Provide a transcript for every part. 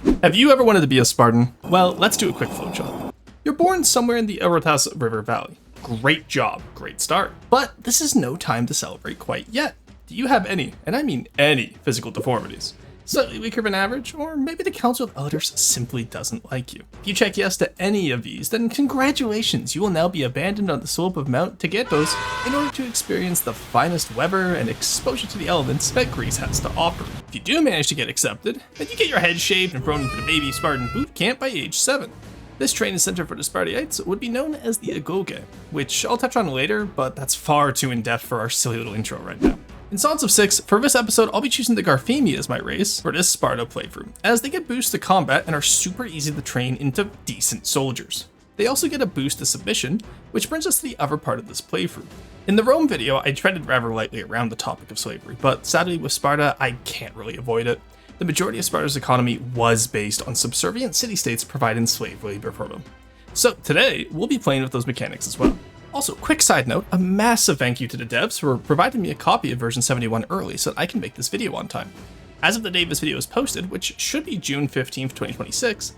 Have you ever wanted to be a Spartan? Well, let's do a quick flowchart. You're born somewhere in the Eurotas River Valley. Great job, great start. But this is no time to celebrate quite yet. Do you have any, and I mean any, physical deformities? Slightly weaker than average, or maybe the Council of Elders simply doesn't like you. If you check yes to any of these, then congratulations, you will now be abandoned on the slope of Mount Tegetos in order to experience the finest weather and exposure to the elements that Greece has to offer. If you do manage to get accepted, then you get your head shaved and thrown into the baby Spartan boot camp by age 7. This training center for the Spartiates would be known as the Agoge, which I'll touch on later, but that's far too in-depth for our silly little intro right now. In Sons of 6, for this episode, I'll be choosing the Garfemi as my race for this Sparta playthrough, as they get boosts to combat and are super easy to train into decent soldiers. They also get a boost to submission, which brings us to the other part of this playthrough. In the Rome video, I treaded rather lightly around the topic of slavery, but sadly with Sparta, I can't really avoid it. The majority of Sparta's economy was based on subservient city-states providing slave labor for them. So today, we'll be playing with those mechanics as well. Also, quick side note, a massive thank you to the devs for providing me a copy of version 71 early so that I can make this video on time. As of the day this video is posted, which should be June 15th, 2026,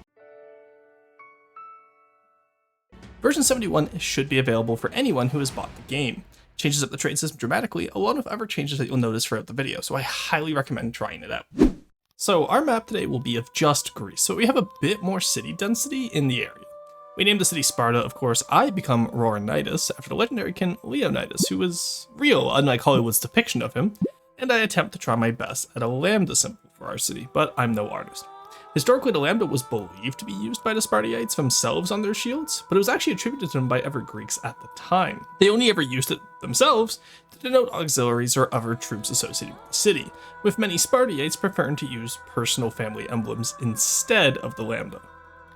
version 71 should be available for anyone who has bought the game. Changes up the trade system dramatically, along with other changes that you'll notice throughout the video, so I highly recommend trying it out. So our map today will be of just Greece, so we have a bit more city density in the area. We named the city Sparta, of course. I become Roronitis after the legendary king Leonidas, who was real, unlike Hollywood's depiction of him, and I attempt to try my best at a lambda symbol for our city, but I'm no artist. Historically, the lambda was believed to be used by the Spartiates themselves on their shields, but it was actually attributed to them by other Greeks at the time. They only ever used it themselves to denote auxiliaries or other troops associated with the city, with many Spartiates preferring to use personal family emblems instead of the lambda.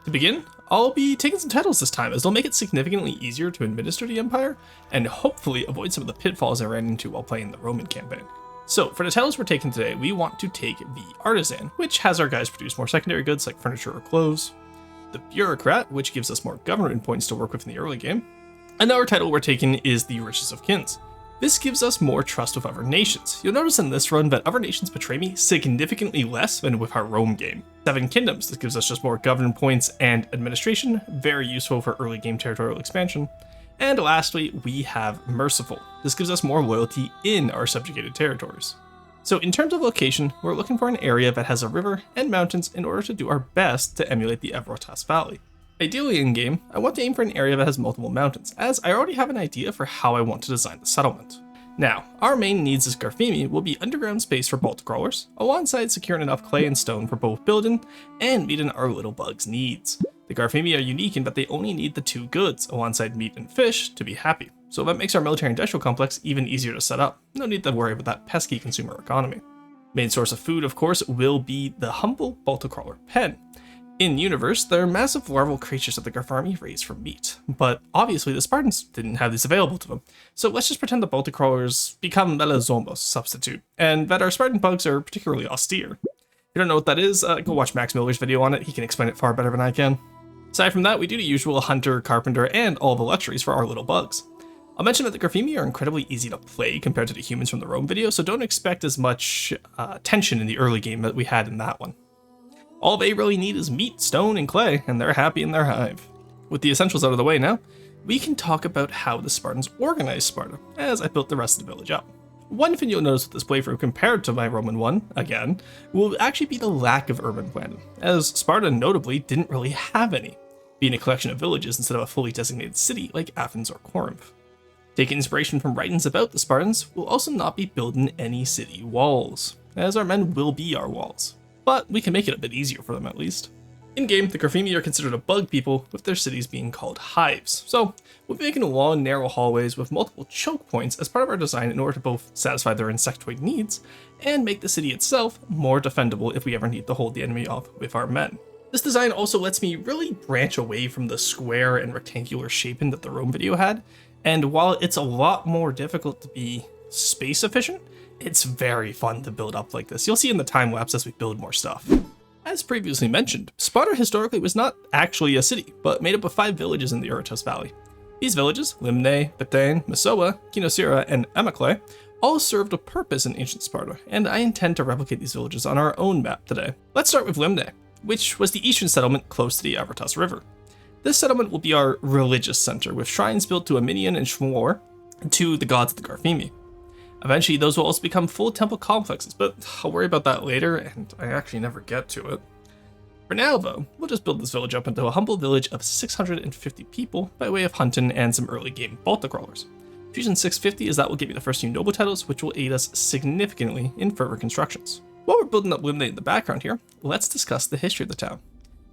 To begin, I'll be taking some titles this time, as they'll make it significantly easier to administer the Empire, and hopefully avoid some of the pitfalls I ran into while playing the Roman campaign. So, for the titles we're taking today, we want to take the Artisan, which has our guys produce more secondary goods like furniture or clothes, the Bureaucrat, which gives us more government points to work with in the early game. Another title we're taking is the Richest of Kins. This gives us more trust with other nations. You'll notice in this run that other nations betray me significantly less than with our Rome game. 7 Kingdoms, this gives us just more government points and administration, very useful for early game territorial expansion. And lastly, we have Merciful. This gives us more loyalty in our subjugated territories. So in terms of location, we're looking for an area that has a river and mountains in order to do our best to emulate the Eurotas Valley. Ideally in-game, I want to aim for an area that has multiple mountains, as I already have an idea for how I want to design the settlement. Now, our main needs as Garfemi will be underground space for bolt crawlers, alongside securing enough clay and stone for both building and meeting our little bug's needs. The Garfemi are unique in that they only need the 2 goods, alongside meat and fish, to be happy, so that makes our military-industrial complex even easier to set up. No need to worry about that pesky consumer economy. Main source of food, of course, will be the humble bolt crawler pen. In-universe, they're massive larval creatures that the Garfemi raise for meat, but obviously the Spartans didn't have these available to them, so let's just pretend the bolted crawlers become Melazomos substitute, and that our Spartan bugs are particularly austere. If you don't know what that is, go watch Max Miller's video on it, he can explain it far better than I can. Aside from that, we do the usual hunter, carpenter, and all the luxuries for our little bugs. I'll mention that the Garfemi are incredibly easy to play compared to the humans from the Rome video, so don't expect as much tension in the early game that we had in that one. All they really need is meat, stone, and clay, and they're happy in their hive. With the essentials out of the way now, we can talk about how the Spartans organized Sparta, as I built the rest of the village up. One thing you'll notice with this playthrough compared to my Roman one, again, will actually be the lack of urban planning, as Sparta notably didn't really have any, being a collection of villages instead of a fully designated city like Athens or Corinth. Taking inspiration from writings about the Spartans, we'll also not be building any city walls, as our men will be our walls. But we can make it a bit easier for them at least. In-game, the Garfemi are considered a bug people, with their cities being called hives, so we'll be making long, narrow hallways with multiple choke points as part of our design in order to both satisfy their insectoid needs and make the city itself more defendable if we ever need to hold the enemy off with our men. This design also lets me really branch away from the square and rectangular shaping that the Rome video had, and while it's a lot more difficult to be space efficient, it's very fun to build up like this. You'll see in the time lapse as we build more stuff. As previously mentioned, Sparta historically was not actually a city, but made up of 5 villages in the Eurotas Valley. These villages, Limne, Bethane, Messoa, Kynosyra, and Amyclae, all served a purpose in ancient Sparta, and I intend to replicate these villages on our own map today. Let's start with Limne. which was the eastern settlement close to the Avertas River. This settlement will be our religious center, with shrines built to Aminion and Shmor, to the gods of the Garfimi. Eventually, those will also become full temple complexes, but I'll worry about that later, and I actually never get to it. For now, though, we'll just build this village up into a humble village of 650 people by way of hunting and some early game Balta crawlers. Fusion 650 is that will give you the first few noble titles, which will aid us significantly in further constructions. While we're building up Limne in the background here, let's discuss the history of the town.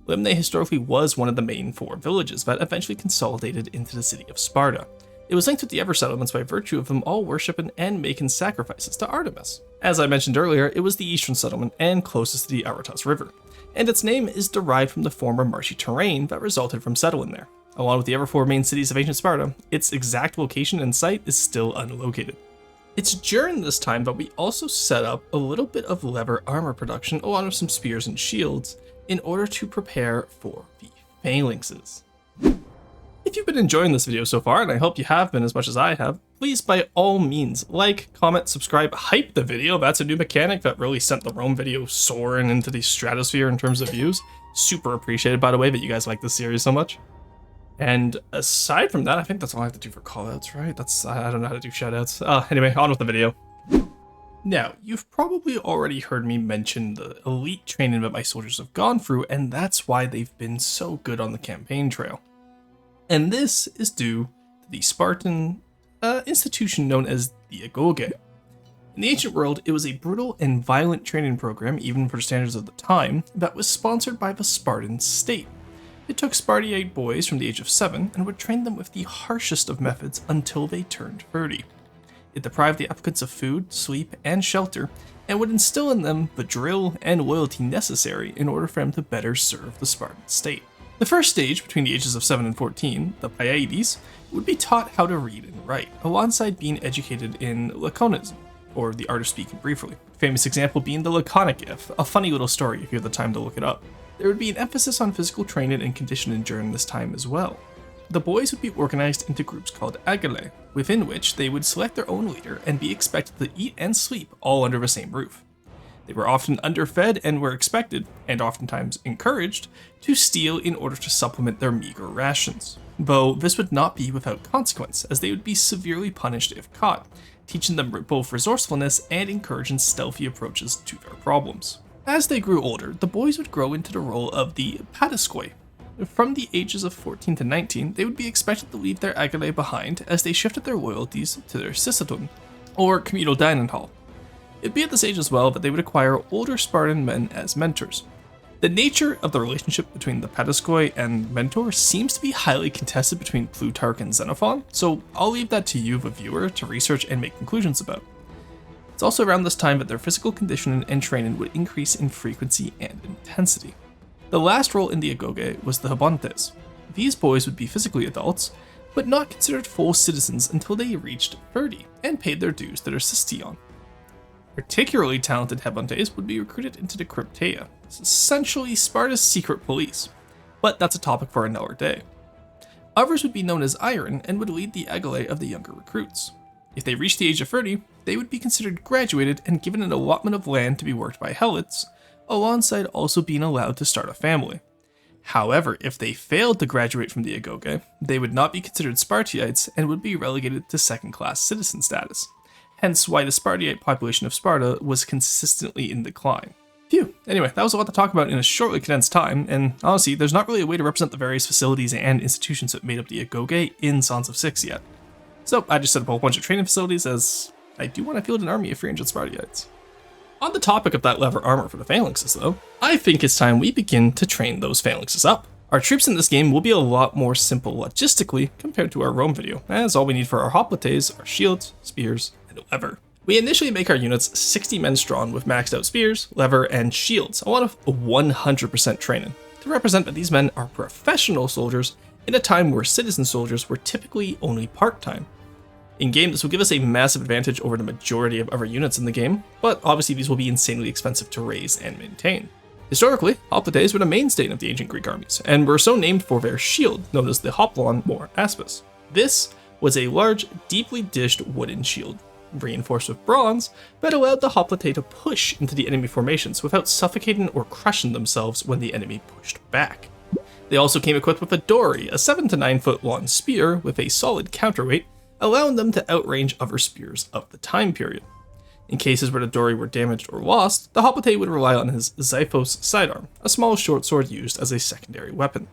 Limne historically was one of the main 4 villages that eventually consolidated into the city of Sparta. It was linked with the other settlements by virtue of them all worshipping and making sacrifices to Artemis. As I mentioned earlier, it was the eastern settlement and closest to the Avertas River, and its name is derived from the former marshy terrain that resulted from settling there. Along with the other 4 main cities of ancient Sparta, its exact location and site is still unlocated. It's during this time that we also set up a little bit of leather armor production along with some spears and shields in order to prepare for the Phalanxes. If you've been enjoying this video so far, and I hope you have been as much as I have, please by all means like, comment, subscribe, hype the video. That's a new mechanic that really sent the Rome video soaring into the stratosphere in terms of views. Super appreciated, by the way, that you guys like this series so much. And aside from that, I think that's all I have to do for callouts, right? I don't know how to do shoutouts. Anyway, on with the video. Now, you've probably already heard me mention the elite training that my soldiers have gone through, and that's why they've been so good on the campaign trail. And this is due to the Spartan institution known as the Agoge. In the ancient world, it was a brutal and violent training program, even for standards of the time, that was sponsored by the Spartan state. It took Spartiate boys from the age of 7 and would train them with the harshest of methods until they turned 30. It deprived the applicants of food, sleep, and shelter, and would instill in them the drill and loyalty necessary in order for them to better serve the Spartan state. The first stage, between the ages of 7 and 14, the Paiades, would be taught how to read and write, alongside being educated in Laconism, or the art of speaking briefly. A famous example being the Laconic If, a funny little story if you have the time to look it up. There would be an emphasis on physical training and conditioning during this time as well. The boys would be organized into groups called agale, within which they would select their own leader and be expected to eat and sleep all under the same roof. They were often underfed and were expected, and oftentimes encouraged, to steal in order to supplement their meager rations. Though this would not be without consequence, as they would be severely punished if caught, teaching them both resourcefulness and encouraging stealthy approaches to their problems. As they grew older, the boys would grow into the role of the padaskoi. From the ages of 14 to 19, they would be expected to leave their agale behind as they shifted their loyalties to their sysadon, or communal dining hall. It'd be at this age as well that they would acquire older Spartan men as mentors. The nature of the relationship between the padaskoi and mentor seems to be highly contested between Plutarch and Xenophon, so I'll leave that to you, the viewer, to research and make conclusions about. It's also around this time that their physical conditioning and training would increase in frequency and intensity. The last role in the Agoge was the Habontes. These boys would be physically adults, but not considered full citizens until they reached 30 and paid their dues to their Sisteion. Particularly talented Habontes would be recruited into the Crypteia, essentially Sparta's secret police, but that's a topic for another day. Others would be known as Iron and would lead the agale of the younger recruits. If they reached the age of 30, they would be considered graduated and given an allotment of land to be worked by Helots, alongside also being allowed to start a family. However, if they failed to graduate from the Agoge, they would not be considered Spartiates and would be relegated to second-class citizen status. Hence why the Spartiate population of Sparta was consistently in decline. Phew, anyway, that was a lot to talk about in a shortly condensed time, and honestly, there's not really a way to represent the various facilities and institutions that made up the Agoge in Sons of Six yet. So I just set up a whole bunch of training facilities, as I do want to field an army of 300 Spartiates. On the topic of that leather armor for the Phalanxes though, I think it's time we begin to train those Phalanxes up. Our troops in this game will be a lot more simple logistically compared to our Rome video, as all we need for our Hoplites are shields, spears, and leather. We initially make our units 60 men strong with maxed out spears, leather, and shields, along with 100% training, to represent that these men are professional soldiers in a time where citizen soldiers were typically only part-time. In game, this will give us a massive advantage over the majority of other units in the game, but obviously these will be insanely expensive to raise and maintain. Historically, Hoplites were the mainstay of the ancient Greek armies, and were so named for their shield, known as the Hoplon Mor Aspis. This was a large, deeply dished wooden shield. reinforced with bronze, that allowed the Hoplite to push into the enemy formations without suffocating or crushing themselves when the enemy pushed back. They also came equipped with a dory, a 7 to 9 foot long spear with a solid counterweight, allowing them to outrange other spears of the time period. In cases where the dory were damaged or lost, the Hoplite would rely on his Xiphos sidearm, a small short sword used as a secondary weapon.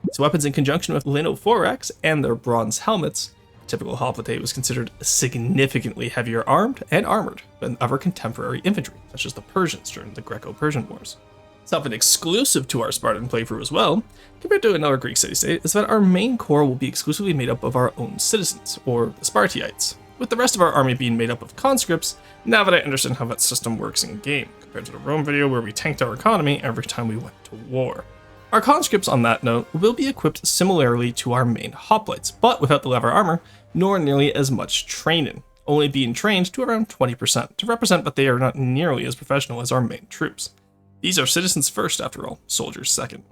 These weapons, in conjunction with linothorax and their bronze helmets, typical Hoplite was considered significantly heavier armed and armored than other contemporary infantry, such as the Persians during the Greco-Persian Wars. Something exclusive to our Spartan playthrough as well, compared to another Greek city-state, is that our main core will be exclusively made up of our own citizens, or the Spartiites, with the rest of our army being made up of conscripts, now that I understand how that system works in-game, compared to the Rome video where we tanked our economy every time we went to war. Our conscripts, on that note, will be equipped similarly to our main hoplites, but without the leather armor, nor nearly as much training, only being trained to around 20% to represent that they are not nearly as professional as our main troops. These are citizens first, after all, soldiers second.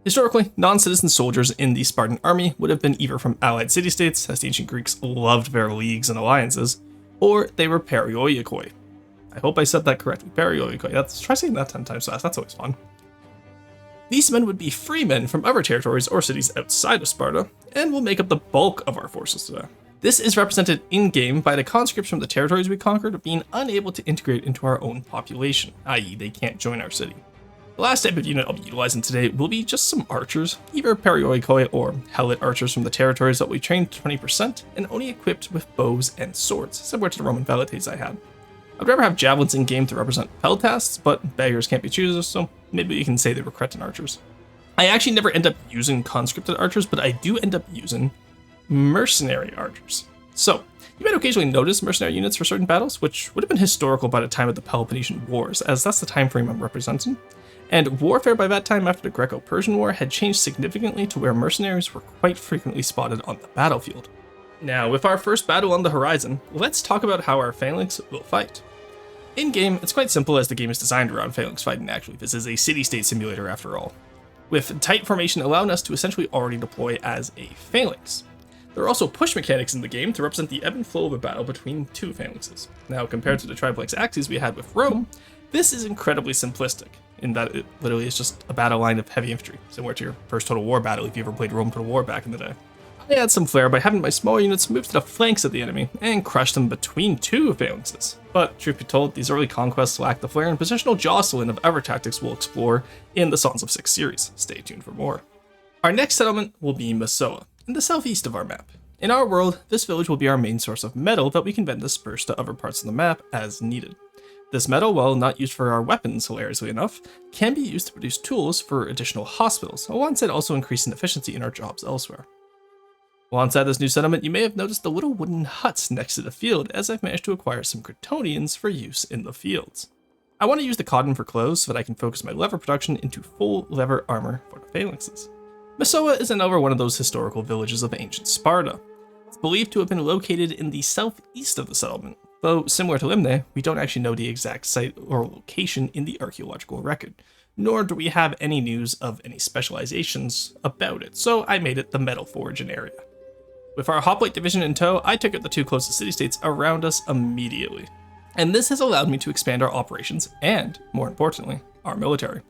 Historically, non-citizen soldiers in the Spartan army would have been either from allied city-states, as the ancient Greeks loved their leagues and alliances, or they were perioikoi. I hope I said that correctly, perioikoi. Try saying that 10 times fast, that's always fun. These men would be free men from other territories or cities outside of Sparta, and will make up the bulk of our forces today. This is represented in-game by the conscripts from the territories we conquered being unable to integrate into our own population, i.e. they can't join our city. The last type of unit I'll be utilizing today will be just some archers, either perioikoi or helot archers from the territories that we trained 20% and only equipped with bows and swords, similar to the Roman velites I had. I'd rather have javelins in-game to represent peltasts, but beggars can't be choosers, so maybe you can say they were Cretan archers. I actually never end up using conscripted archers, but I do end up using mercenary archers. So, you might occasionally notice mercenary units for certain battles, which would have been historical by the time of the Peloponnesian Wars, as that's the time frame I'm representing. And warfare by that time after the Greco-Persian War had changed significantly to where mercenaries were quite frequently spotted on the battlefield. Now, with our first battle on the horizon, let's talk about how our Phalanx will fight. In-game, it's quite simple as the game is designed around Phalanx fighting actually. This is a city-state simulator after all, with tight formation allowing us to essentially already deploy as a Phalanx. There are also push mechanics in the game to represent the ebb and flow of a battle between two Phalanxes. Now, compared to the triplex axes we had with Rome, this is incredibly simplistic, in that it literally is just a battle line of heavy infantry, similar to your first Total War battle if you ever played Rome Total War back in the day. I add some flair by having my smaller units move to the flanks of the enemy and crush them between two Phalanxes. But truth be told, these early conquests lack the flair and positional jostling of other tactics we'll explore in the Songs of Six series. Stay tuned for more. Our next settlement will be Massoa, in the southeast of our map. In our world, this village will be our main source of metal that we can then disperse to other parts of the map as needed. This metal, while not used for our weapons, hilariously enough, can be used to produce tools for additional hospitals, alongside also increasing efficiency in our jobs elsewhere. While inside this new settlement, you may have noticed the little wooden huts next to the field, as I've managed to acquire some Gratonians for use in the fields. I want to use the cotton for clothes so that I can focus my leather production into full leather armor for the Phalanxes. Massoa is another one of those historical villages of ancient Sparta. It's believed to have been located in the southeast of the settlement, though similar to Limne, we don't actually know the exact site or location in the archaeological record, nor do we have any news of any specializations about it, so I made it the Metal Foraging area. With our Hoplite division in tow, I took out the two closest city-states around us immediately. And this has allowed me to expand our operations and, more importantly, our military.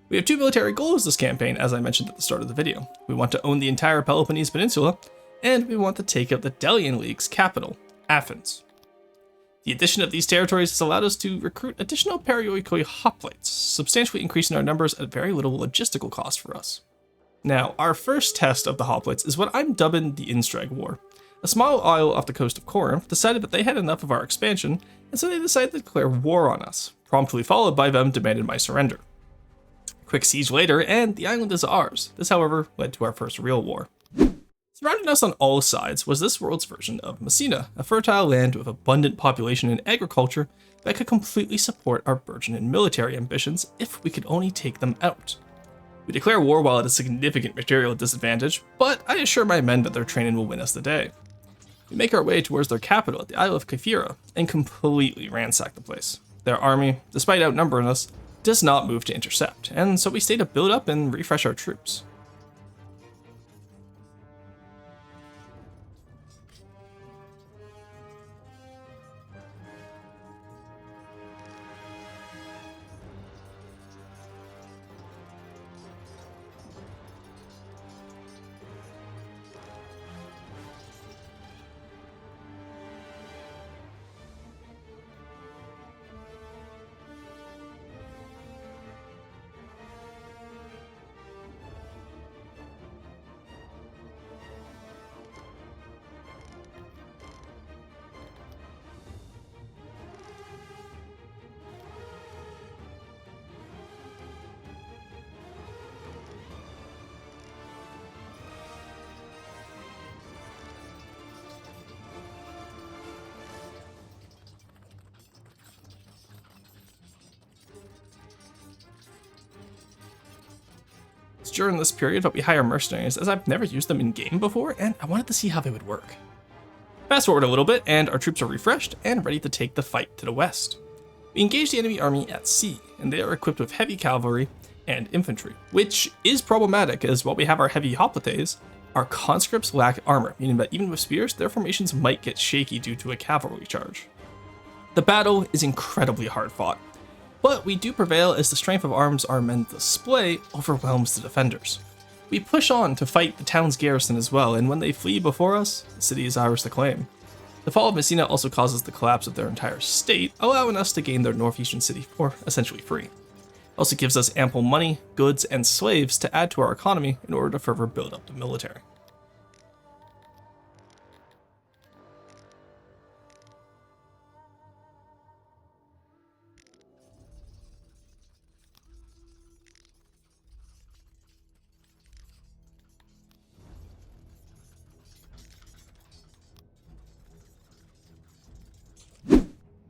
We have two military goals this campaign, as I mentioned at the start of the video. We want to own the entire Peloponnesian Peninsula, and we want to take out the Delian League's capital, Athens. The addition of these territories has allowed us to recruit additional perioikoi hoplites, substantially increasing our numbers at very little logistical cost for us. Now, our first test of the hoplites is what I'm dubbing the Instrag War. A small isle off the coast of Corinth decided that they had enough of our expansion, and so they decided to declare war on us, promptly followed by them demanding my surrender. A quick siege later, and the island is ours. This, however, led to our first real war. Surrounding us on all sides was this world's version of Messina, a fertile land with abundant population and agriculture that could completely support our burgeoning military ambitions if we could only take them out. We declare war while at a significant material disadvantage, but I assure my men that their training will win us the day. We make our way towards their capital at the Isle of Kythera and completely ransack the place. Their army, despite outnumbering us, does not move to intercept, and so we stay to build up and refresh our troops. It's during this period that we hire mercenaries, as I've never used them in game before, and I wanted to see how they would work. Fast forward a little bit, and our troops are refreshed and ready to take the fight to the west. We engage the enemy army at sea, and they are equipped with heavy cavalry and infantry, which is problematic, as while we have our heavy Hoplites, our conscripts lack armor, meaning that even with spears, their formations might get shaky due to a cavalry charge. The battle is incredibly hard fought, but we do prevail as the strength of arms our men display overwhelms the defenders. We push on to fight the town's garrison as well, and when they flee before us, the city is ours to claim. The fall of Messina also causes the collapse of their entire state, allowing us to gain their northeastern city for essentially free. It also gives us ample money, goods, and slaves to add to our economy in order to further build up the military.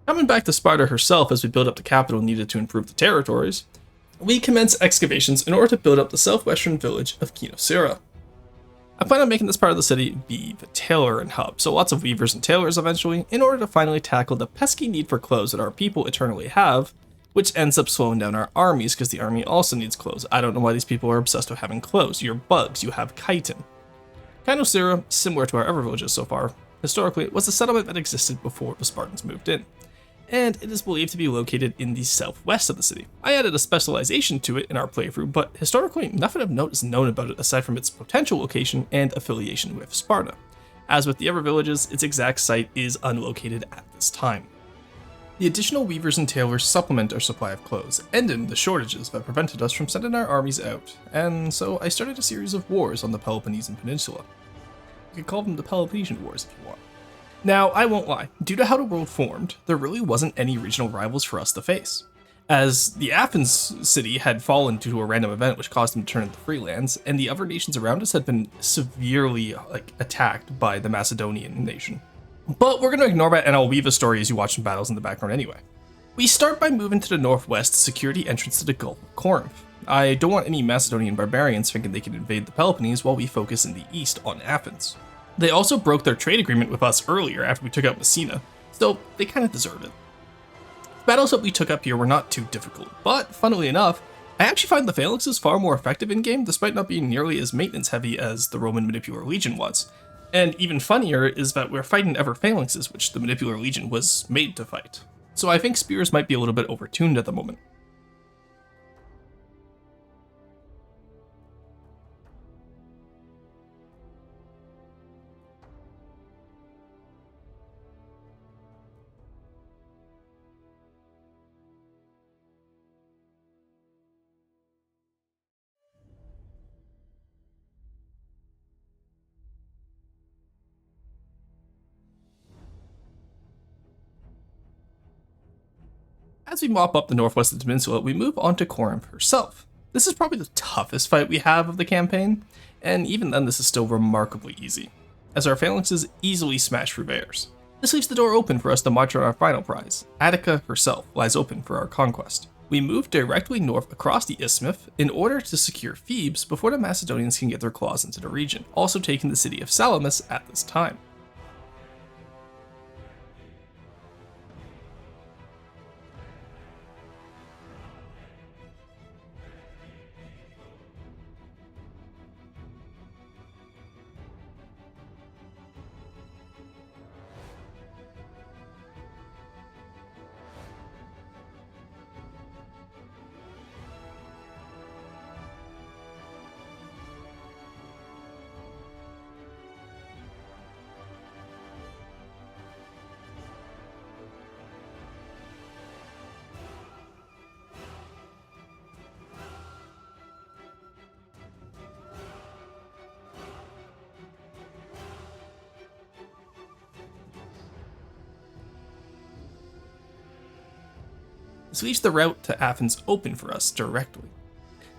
Coming back to Sparta herself as we build up the capital needed to improve the territories, we commence excavations in order to build up the southwestern village of Kyocera. I plan on making this part of the city be the tailoring hub, so lots of weavers and tailors eventually, in order to finally tackle the pesky need for clothes that our people eternally have, which ends up slowing down our armies because the army also needs clothes. I don't know why these people are obsessed with having clothes. You're bugs, you have chitin. Kyocera, similar to our other villages so far, historically was a settlement that existed before the Spartans moved in, and it is believed to be located in the southwest of the city. I added a specialization to it in our playthrough, but historically nothing of note is known about it aside from its potential location and affiliation with Sparta. As with the other villages, its exact site is unlocated at this time. The additional weavers and tailors supplement our supply of clothes, ending the shortages that prevented us from sending our armies out, and so I started a series of wars on the Peloponnesian Peninsula. You could call them the Peloponnesian Wars if you want. Now, I won't lie, due to how the world formed, there really wasn't any regional rivals for us to face, as the Athens city had fallen due to a random event which caused them to turn into free lands, and the other nations around us had been severely attacked by the Macedonian nation. But we're going to ignore that, and I'll weave a story as you watch some battles in the background anyway. We start by moving to the northwest to secure the entrance to the Gulf of Corinth. I don't want any Macedonian barbarians thinking they can invade the Peloponnese while we focus in the east on Athens. They also broke their trade agreement with us earlier after we took out Messina, so they kind of deserve it. The battles that we took up here were not too difficult, but funnily enough, I actually find the Phalanxes far more effective in-game despite not being nearly as maintenance heavy as the Roman Manipular Legion was. And even funnier is that we're fighting ever Phalanxes, which the Manipular Legion was made to fight. So I think spears might be a little bit overtuned at the moment. As we mop up the northwest of the peninsula, we move on to Corinth herself. This is probably the toughest fight we have of the campaign, and even then this is still remarkably easy, as our Phalanxes easily smash through theirs. This leaves the door open for us to march on our final prize. Attica herself lies open for our conquest. We move directly north across the isthmus in order to secure Thebes before the Macedonians can get their claws into the region, also taking the city of Salamis at this time. This leaves the route to Athens open for us directly.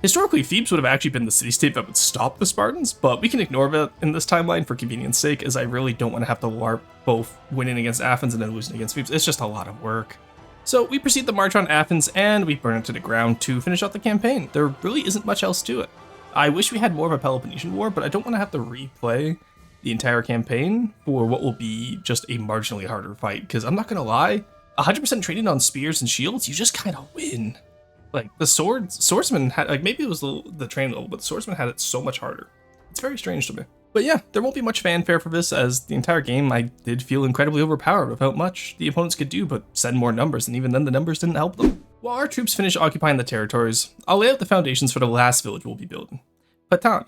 Historically, Thebes would have actually been the city-state that would stop the Spartans, but we can ignore that in this timeline for convenience sake, as I really don't want to have to LARP both winning against Athens and then losing against Thebes. It's just a lot of work. So we proceed to march on Athens, and we burn it to the ground to finish out the campaign. There really isn't much else to it. I wish we had more of a Peloponnesian War, but I don't want to have to replay the entire campaign for what will be just a marginally harder fight, because I'm not going to lie, 100% trading on spears and shields, you just kind of win. Like, the swordsman had, like, maybe it was the training level, but the swordsman had it so much harder. It's very strange to me. But yeah, there won't be much fanfare for this, as the entire game I did feel incredibly overpowered without much the opponents could do but send more numbers, and even then the numbers didn't help them. While our troops finish occupying the territories, I'll lay out the foundations for the last village we'll be building, Spartan.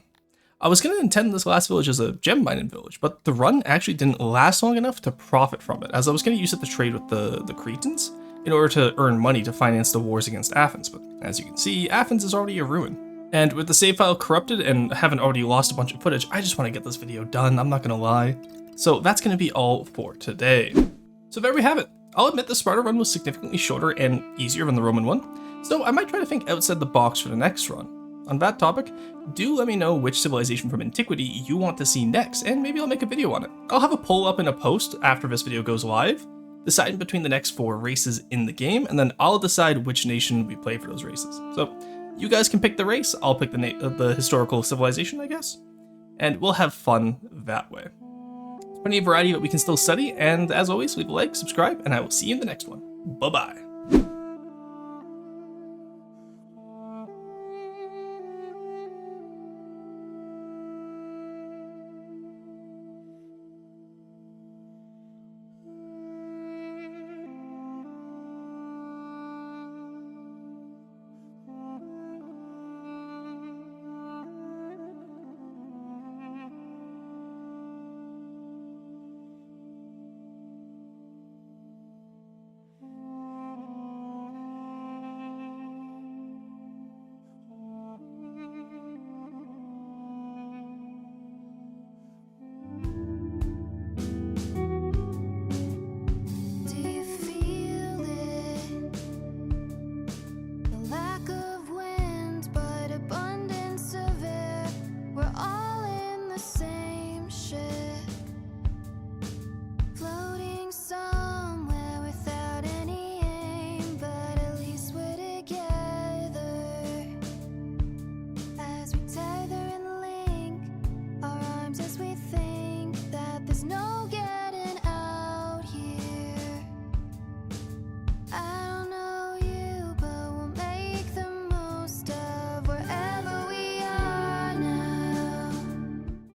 I was going to intend this last village as a gem mining village, but the run actually didn't last long enough to profit from it, as I was going to use it to trade with the Cretans in order to earn money to finance the wars against Athens, but as you can see, Athens is already a ruin. And with the save file corrupted and having already lost a bunch of footage, I just want to get this video done, I'm not going to lie. So that's going to be all for today. So there we have it. I'll admit the Sparta run was significantly shorter and easier than the Roman one, so I might try to think outside the box for the next run. On that topic, do let me know which civilization from antiquity you want to see next, and maybe I'll make a video on it. I'll have a poll up in a post after this video goes live, deciding between the next 4 races in the game, and then I'll decide which nation we play for those races. So you guys can pick the race, I'll pick the historical civilization, I guess, and we'll have fun that way. There's plenty of variety that we can still study, and as always, leave a like, subscribe, and I will see you in the next one. Bye-bye.